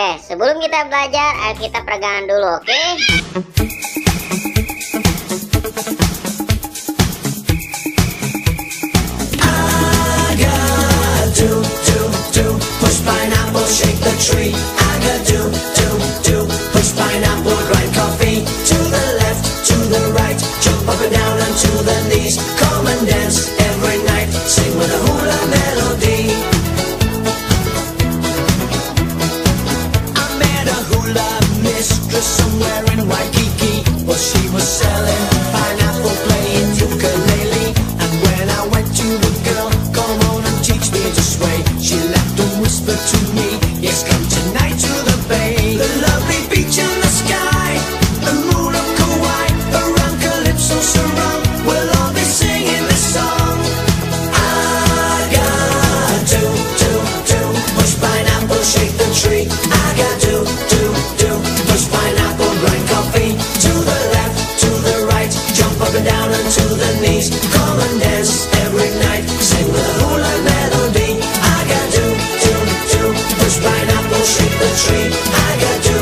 Oke, sebelum kita belajar, ayo kita peregangan dulu, oke? Push pineapple, shake the tree. I got do, push pineapple, grind coffee. To the left, to the right, jump up and down and to the knees. Come and dance every night, sing with a hula melody. I met a hula mistress somewhere in Waikiki. Well, she was selling pineapple, playing ukulele. And when I went to the girl, come on and teach me to sway, she laughed and whispered to me, yes, come tonight to the bay. The lovely beach in the sky, the moon of Kauai, around Calypso surround, we'll all be singing this song. I got do, push pineapple, shake the tree. I got do, push pineapple, grind coffee. To the left, to the right, jump up and down and to the knees. Come and dance every night, sing with a hula melody. I got do, push pineapple, shake the tree. I got do,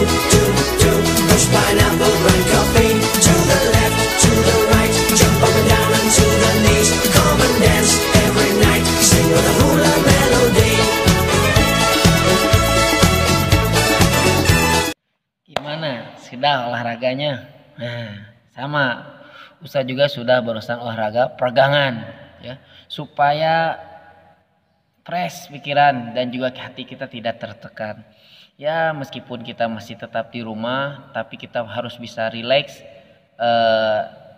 push pineapple, grind coffee. To the left, to the right, jump up and down and to the knees. Come and dance every night, sing with a hula melody. Gimana? Sudah olahraganya? Nah, sama. Ustadz juga sudah barusan olahraga peregangan, ya, supaya fresh pikiran dan juga hati kita tidak tertekan. Ya, meskipun kita masih tetap di rumah, tapi kita harus bisa rileks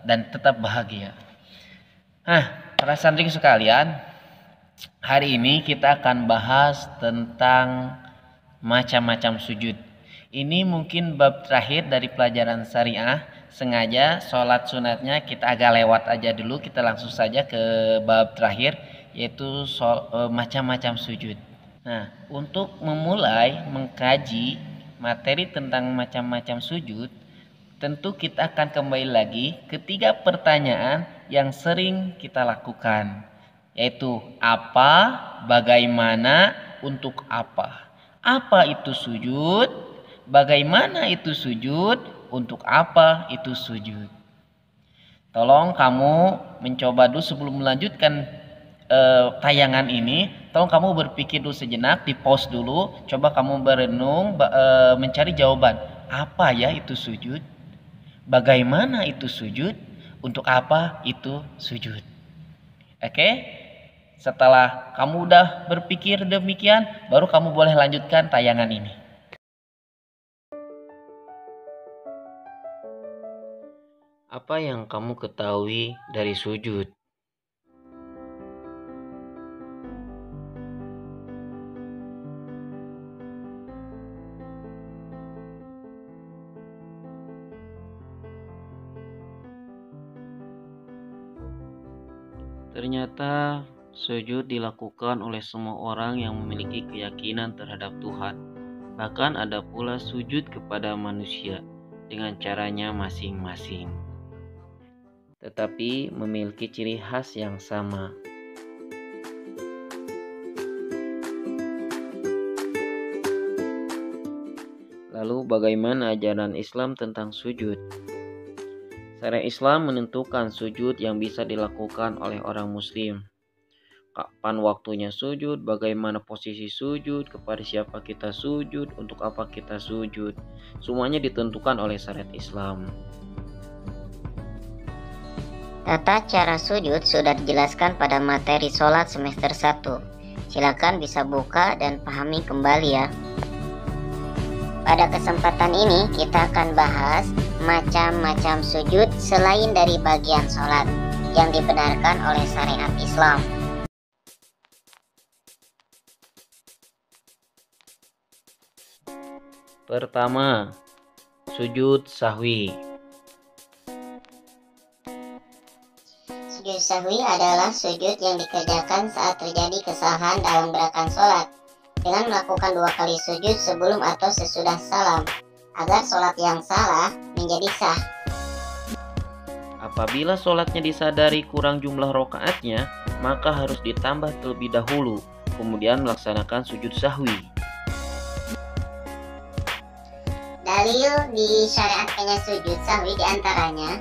dan tetap bahagia. Nah, para santri sekalian, hari ini kita akan bahas tentang macam-macam sujud. Ini mungkin bab terakhir dari pelajaran syariah. Sengaja sholat sunatnya kita agak lewat aja dulu. Kita langsung saja ke bab terakhir, yaitu macam-macam sujud. Nah, untuk memulai mengkaji materi tentang macam-macam sujud, tentu kita akan kembali lagi ke 3 pertanyaan yang sering kita lakukan, yaitu apa, bagaimana, untuk apa. Apa itu sujud? Bagaimana itu sujud? Untuk apa itu sujud? Tolong kamu mencoba dulu sebelum melanjutkan tayangan ini. Tolong kamu berpikir dulu sejenak, di pause dulu. Coba kamu berenung, mencari jawaban. Apa ya itu sujud? Bagaimana itu sujud? Untuk apa itu sujud? Oke? Setelah kamu udah berpikir demikian, baru kamu boleh lanjutkan tayangan ini. Apa yang kamu ketahui dari sujud? Ternyata sujud dilakukan oleh semua orang yang memiliki keyakinan terhadap Tuhan. Bahkan ada pula sujud kepada manusia dengan caranya masing-masing, tetapi memiliki ciri khas yang sama. Lalu bagaimana ajaran Islam tentang sujud? Syariat Islam menentukan sujud yang bisa dilakukan oleh orang muslim. Kapan waktunya sujud, bagaimana posisi sujud, kepada siapa kita sujud, untuk apa kita sujud. Semuanya ditentukan oleh syariat Islam. Tata cara sujud sudah dijelaskan pada materi sholat semester 1. Silakan bisa buka dan pahami kembali ya. Pada kesempatan ini kita akan bahas macam-macam sujud selain dari bagian sholat yang dibenarkan oleh syariat Islam. Pertama, sujud sahwi. Sujud sahwi adalah sujud yang dikerjakan saat terjadi kesalahan dalam gerakan sholat dengan melakukan 2 kali sujud sebelum atau sesudah salam agar sholat yang salah menjadi sah. Apabila sholatnya disadari kurang jumlah rakaatnya, maka harus ditambah terlebih dahulu, kemudian melaksanakan sujud sahwi. Dalil disyariatkannya sujud sahwi diantaranya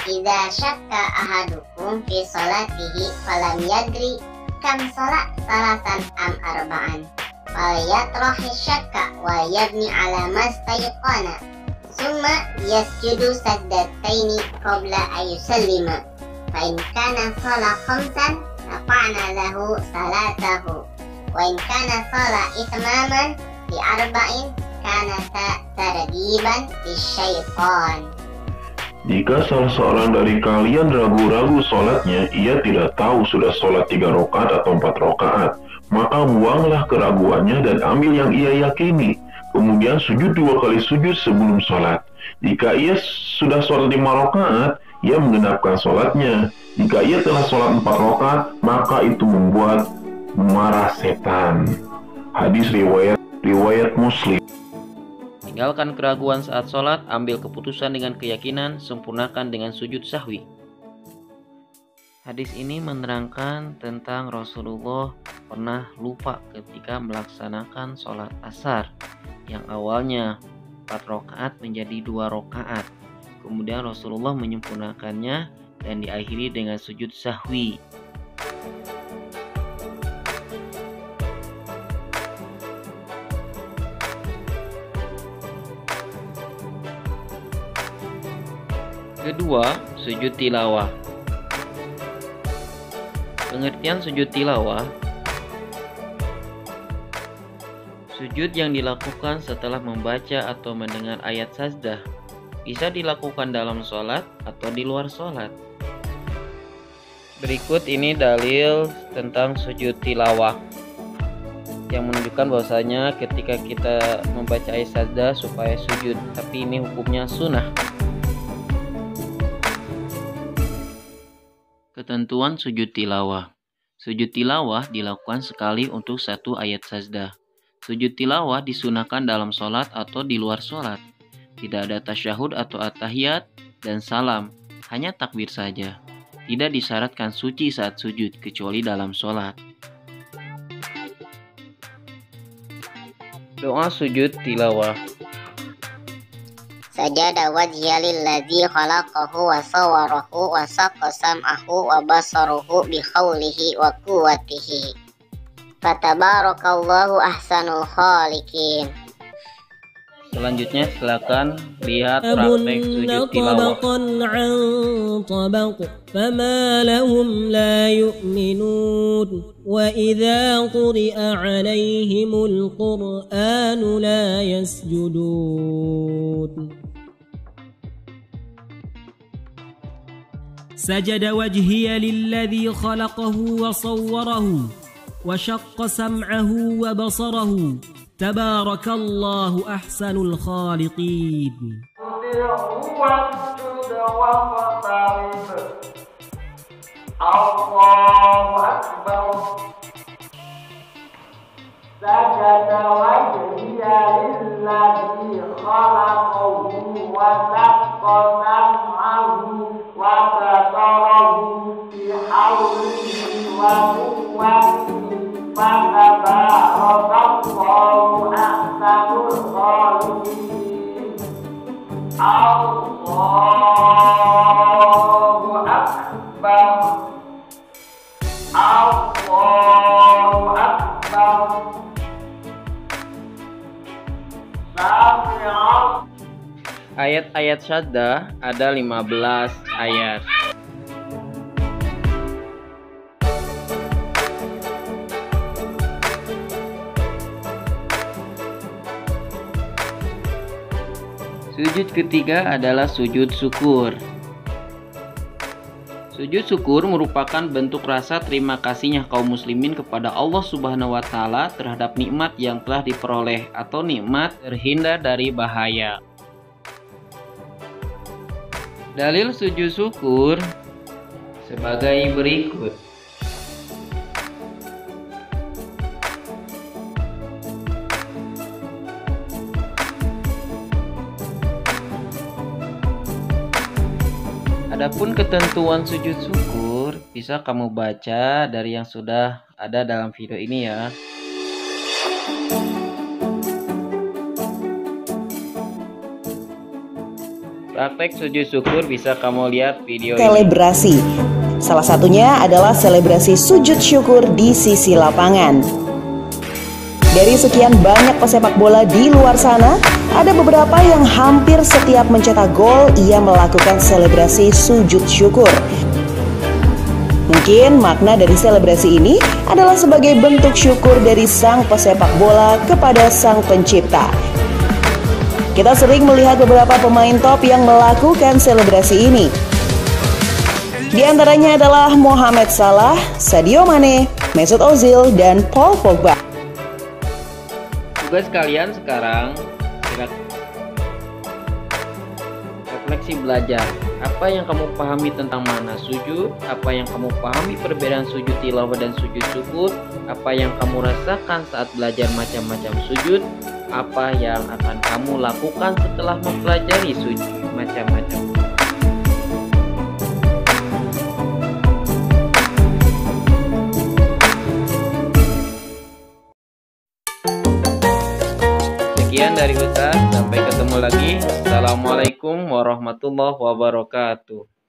idza syakka ahadukum fi sholatihi falam yadri kam sholat salasan am arba'an falyatrahi syakka wa yabni ala mastayqana summa yasjudu sajdataini qabla ayusallima fa in kana sholat khamsan rafa'na lahu salatahu wa in kana sholat itmaman di arba'in kanata targiban lisyaitan. Jika salah seorang dari kalian ragu-ragu sholatnya, ia tidak tahu sudah sholat 3 rakaat atau 4 rakaat, maka buanglah keraguannya dan ambil yang ia yakini. Kemudian sujud 2 kali sujud sebelum sholat. Jika ia sudah sholat 5 rakaat, ia menggenapkan sholatnya. Jika ia telah sholat 4 rakaat, maka itu membuat marah setan. Hadis riwayat Muslim. Tinggalkan keraguan saat sholat, ambil keputusan dengan keyakinan, sempurnakan dengan sujud sahwi. Hadis ini menerangkan tentang Rasulullah pernah lupa ketika melaksanakan sholat asar yang awalnya 4 rakaat menjadi 2 rakaat. Kemudian Rasulullah menyempurnakannya dan diakhiri dengan sujud sahwi. Kedua, sujud tilawah. Pengertian sujud tilawah: sujud yang dilakukan setelah membaca atau mendengar ayat sajdah, bisa dilakukan dalam sholat atau di luar sholat. Berikut ini dalil tentang sujud tilawah yang menunjukkan bahwasanya ketika kita membaca ayat sajdah supaya sujud, tapi ini hukumnya sunnah. Ketentuan sujud tilawah. Sujud tilawah dilakukan sekali untuk 1 ayat sajdah. Sujud tilawah disunahkan dalam sholat atau di luar sholat. Tidak ada tasyahud atau at-tahiyat dan salam, hanya takbir saja. Tidak disyaratkan suci saat sujud, kecuali dalam sholat. Doa sujud tilawah. Sajada wajhiya lillazi khalaqahu wa sawwarahu wa saqqa sam'ahu wa basaruhu bi khawlihi wa quwwatihi. Fatabarakallahu ahsanul khaliqin. Selanjutnya silakan lihat praktek sujud tilawah. فما لهم لا يؤمنون وإذا قرئ عليهم القرآن لا يسجدون سجد وجهي للذي خلقه وصوره وشق سمعه وبصره تبارك الله أحسن الخالقين. Allahu Akbar. Sajada wajhiya lillazi khalaqahu wa saqqa sam'ahu wa basarahu bi hawlihi wa quwwatihi fatabarakallahu ahsanul khaliqin. Allahu Akbar. Allahu Akbar. Ayat-ayat syaddah ada 15 ayat. Sujud ketiga adalah sujud syukur. Sujud syukur merupakan bentuk rasa terima kasihnya kaum muslimin kepada Allah Subhanahu wa Ta'ala terhadap nikmat yang telah diperoleh atau nikmat terhindar dari bahaya. Dalil sujud syukur sebagai berikut. Adapun ketentuan sujud syukur bisa kamu baca dari yang sudah ada dalam video ini ya. Praktek sujud syukur bisa kamu lihat video ini. Selebrasi. Salah satunya adalah selebrasi sujud syukur di sisi lapangan. Dari sekian banyak pesepak bola di luar sana, ada beberapa yang hampir setiap mencetak gol ia melakukan selebrasi sujud syukur. Mungkin makna dari selebrasi ini adalah sebagai bentuk syukur dari sang pesepak bola kepada sang pencipta. Kita sering melihat beberapa pemain top yang melakukan selebrasi ini. Di antaranya adalah Mohamed Salah, Sadio Mane, Mesut Ozil, dan Paul Pogba. Tugas kalian sekarang refleksi belajar. Apa yang kamu pahami tentang makna sujud? Apa yang kamu pahami perbedaan sujud tilawah dan sujud syukur? Apa yang kamu rasakan saat belajar macam-macam sujud? Apa yang akan kamu lakukan setelah mempelajari sujud macam-macam? Sekian dari Ustaz, sampai ketemu lagi. Assalamualaikum warahmatullahi wabarakatuh.